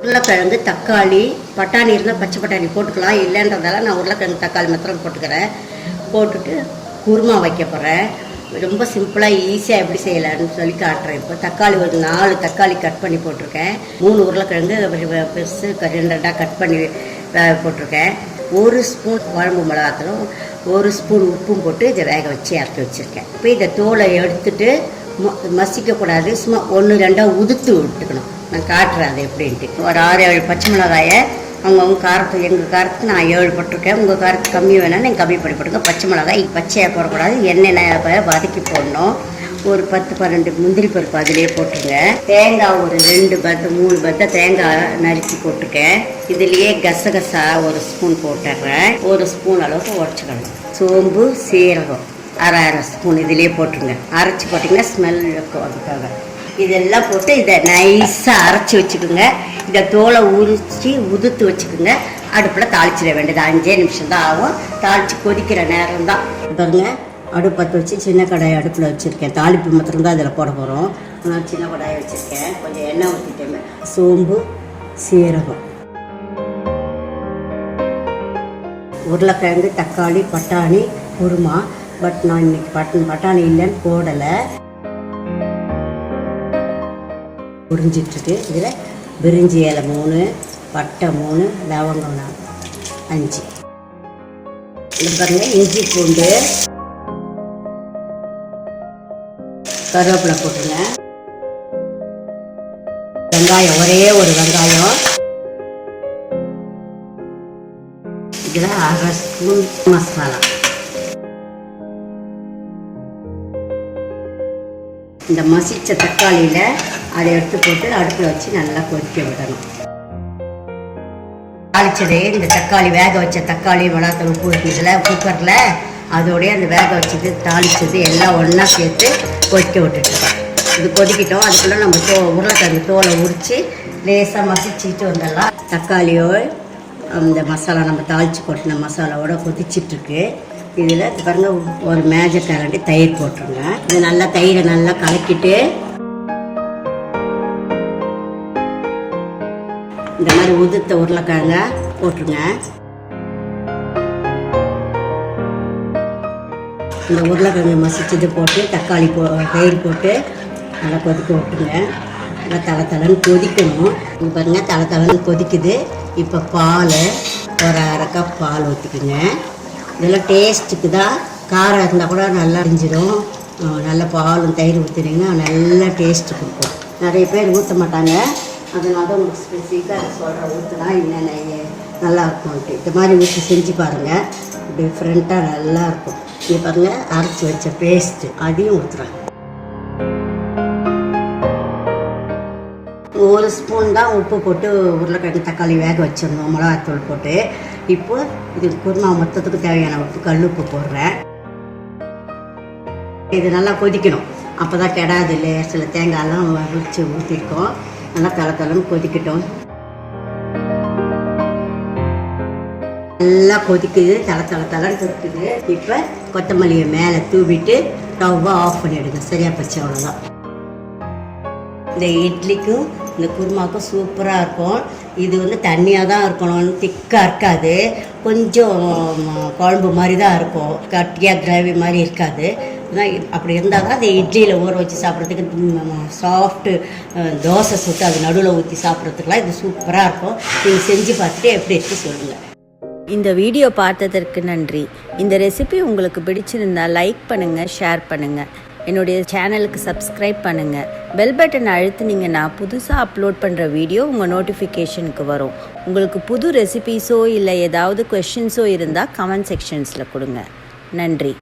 உருளைக்கிழங்கு தக்காளி பட்டாணி இருந்தால் பச்சை பட்டாணி போட்டுக்கலாம். இல்லைன்றதால நான் உருளைக்கிழங்கு தக்காளி மாத்திரம் போட்டுக்கிறேன். போட்டுட்டு குருமா வைக்க போகிறேன். ரொம்ப சிம்பிளாக ஈஸியாக எப்படி செய்யலான்னு சொல்லி காட்டுறேன். இப்போ தக்காளி ஒரு 4 தக்காளி கட் பண்ணி போட்டிருக்கேன். 3 உருளைக்கிழங்கு பெருசு 2 கட் பண்ணி போட்டிருக்கேன். 1 ஸ்பூன் குழம்பு மிளகாத்தூளும் 1 ஸ்பூன் உப்பும் போட்டு இதை வேக வச்சு இறக்கி வச்சுருக்கேன். இப்போ இதை தோலை எடுத்துட்டு மசிக்கக்கூடாது, சும்மா 1-2 உதுத்து விட்டுக்கணும். நான் காட்டுறேன் அது எப்படின்ட்டு. ஒரு 6-7 பச்சை மிளகாயை அவங்கவுங்க காரத்துக்கு, எங்கள் காரத்துக்கு நான் 7 போட்டிருக்கேன். உங்கள் காரத்துக்கு கம்மி வேணாலும் நீங்கள் கம்மி பண்ணி போட்டுங்க. பச்சை மிளகாய் பச்சையாக போடக்கூடாது, எண்ணெய் வதக்கி போடணும். ஒரு 10-12 முந்திரி பருப்பு அதிலே போட்டுருங்க. தேங்காய் ஒரு 2-3 பத்தை தேங்காய் நறுக்கி போட்டிருக்கேன். இதுலேயே கசகசா 1 ஸ்பூன் போட்டுடுறேன். 1 ஸ்பூன் அளவுக்கு உடச்சிக்கணும். சோம்பு சீரகம் 1/2 ஸ்பூன் இதிலே போட்டுருங்க. அரைச்சி போட்டிங்கன்னா ஸ்மெல் இருக்கும். அதுக்காக இதெல்லாம் போட்டு இதை நைஸாக அரைச்சி வச்சுக்கோங்க. இதை தோலை உதுத்து வச்சுக்கோங்க. அடுப்பில் தாளிச்சிட வேண்டியது. 5 நிமிஷம் தான் ஆகும். தாளித்து கொதிக்கிற நேரம் தான். பாருங்க, அடுப்பு பற்ற வச்சு சின்ன கடாயை அடுப்பில் வச்சுருக்கேன். தாளிப்பு மாத்திரம் தான் அதில் போட போகிறோம். நான் சின்ன கடாயை வச்சுருக்கேன். கொஞ்சம் எண்ணெய் ஊற்றிட்டேன். சோம்பு சீரகம், உருளைக்கிழங்கு தக்காளி பட்டாணி குருமா. பட் நான் இன்னைக்கு பட்டாணி இல்லைன்னு போடலை. உறிஞ்சிட்ருக்கு. இதில் பிரிஞ்சி இலை 3, பட்டை 3, லவங்கம் 5. இது பாருங்கள், இஞ்சி பூண்டு கருவேப்பிலை போட்டுருங்க. வெங்காயம் ஒரே ஒரு வெங்காயம். இதில் 1/2 ஸ்பூன் மசாலா. இந்த மசிச்ச தக்காளியில் அதை எடுத்து போட்டு அடுப்பில் வச்சு நல்லா கொதிக்க விடணும். தாளிச்சதே இந்த தக்காளி வேக வச்ச தக்காளி மிளகாத்தூள் உப்பு இருக்குதுல குக்கரில், அதோடய அந்த வேக வச்சது தாளிச்சது எல்லாம் ஒன்றா சேர்த்து கொதிக்க விட்டுட்டுருக்கோம். இது கொதிக்கிட்டோம். அதுக்குள்ளே நம்ம உருளைக்கிழங்கு தோலை உரித்து லேசாக மசிச்சுட்டு வந்துடலாம். தக்காளியோ அந்த மசாலா நம்ம தாளித்து கொட்டின மசாலாவோட கொதிச்சிட்ருக்கு. இதில் பாருங்க, ஒரு மேஜர் கரண்டி தயிர் போட்டுருங்க. இது நல்லா தயிரை நல்லா கலக்கிட்டு இந்த மாதிரி உதுத்த உருளைக்கிழங்க போட்டுருங்க. இந்த உருளைக்கிழங்கு மசிச்சது போட்டு தக்காளி தயிர் போட்டு நல்லா கொதிக்க விட்டுருங்க. நல்லா தலை கொதிக்கணும். இது பாருங்கள், தலை கொதிக்குது. இப்போ பால் ஒரு 1/2 கப் பால் ஊற்றிக்குங்க. இதெல்லாம் டேஸ்ட்டுக்கு தான். காரம் இருந்தால் கூட நல்லா அரிஞ்சிடும். நல்ல பாலும் தயிர் ஊற்றினீங்கன்னா நல்லா டேஸ்ட்டு கொடுக்கும். நிறைய பேர் ஊற்ற மாட்டாங்க. அதனால தான் உங்களுக்கு ஸ்பெசிஃபிக்காக சொல்கிறேன், ஊற்றுனா என்னென்ன நல்லாயிருக்கும்ன்ட்டு. இந்த மாதிரி ஊற்றி செஞ்சு பாருங்கள், டிஃப்ரெண்ட்டாக நல்லாயிருக்கும். இது பாருங்கள், அரைச்சி வச்ச பேஸ்ட்டு அதையும் ஊற்றுறேன். 1 ஸ்பூன் தான் உப்பு போட்டு உருளைக்கிழங்கு தக்காளி வேக வச்சிடணும், மிளகாத்தூள் போட்டு. இப்போ இது குருமா மொத்தத்துக்கு தேவையான உப்பு கல் உப்பு போடுறேன். இது நல்லா கொதிக்கணும், அப்போ தான் கெடாது. இல்லை சில தேங்காயெல்லாம் வச்சு ஊற்றிருக்கோம். நல்லா தலைன்னு கொதிக்கட்டும். நல்லா கொதிக்குது, தலைன்னு கொதிக்குது. இப்போ கொத்தமல்லியை மேலே தூவிட்டு ஸ்டவ்வை ஆஃப் பண்ணிவிடுங்க. சரியாக போச்சு, அவ்வளோதான். இந்த இட்லிக்கும் இந்த குருமாவுக்கும் சூப்பராக இருக்கும். இது தண்ணியாக தான் இருக்கணும், திக்காக இருக்காது. கொஞ்சம் குழம்பு மாதிரி தான் இருக்கும், கட்டியாக கிரேவி மாதிரி இருக்காது. அப்படி இருந்தால் தான் அந்த இட்லியில் ஊற வச்சு சாப்பிட்றதுக்கு, சாஃப்ட்டு தோசை சுட்டு அது நடுவில் ஊற்றி சாப்பிட்றதுக்குலாம் இது சூப்பராக இருக்கும். நீங்கள் செஞ்சு பார்த்துட்டு எப்படி இருக்குது சொல்லுங்கள். இந்த வீடியோ பார்த்ததற்கு நன்றி. இந்த ரெசிபி உங்களுக்கு பிடிச்சிருந்தால் லைக் பண்ணுங்கள், ஷேர் பண்ணுங்கள். என்னுடைய சேனலுக்கு சப்ஸ்கிரைப் பண்ணுங்கள். பெல் பட்டன் அழுத்துனீங்கன்னா புதுசாக அப்லோட் பண்ணுற வீடியோ உங்கள் நோட்டிஃபிகேஷனுக்கு வரும். உங்களுக்கு புது ரெசிபீஸோ இல்லை ஏதாவது கொஷின்ஸோ இருந்தால் கமெண்ட் செக்ஷன்ஸில் கொடுங்க. நன்றி.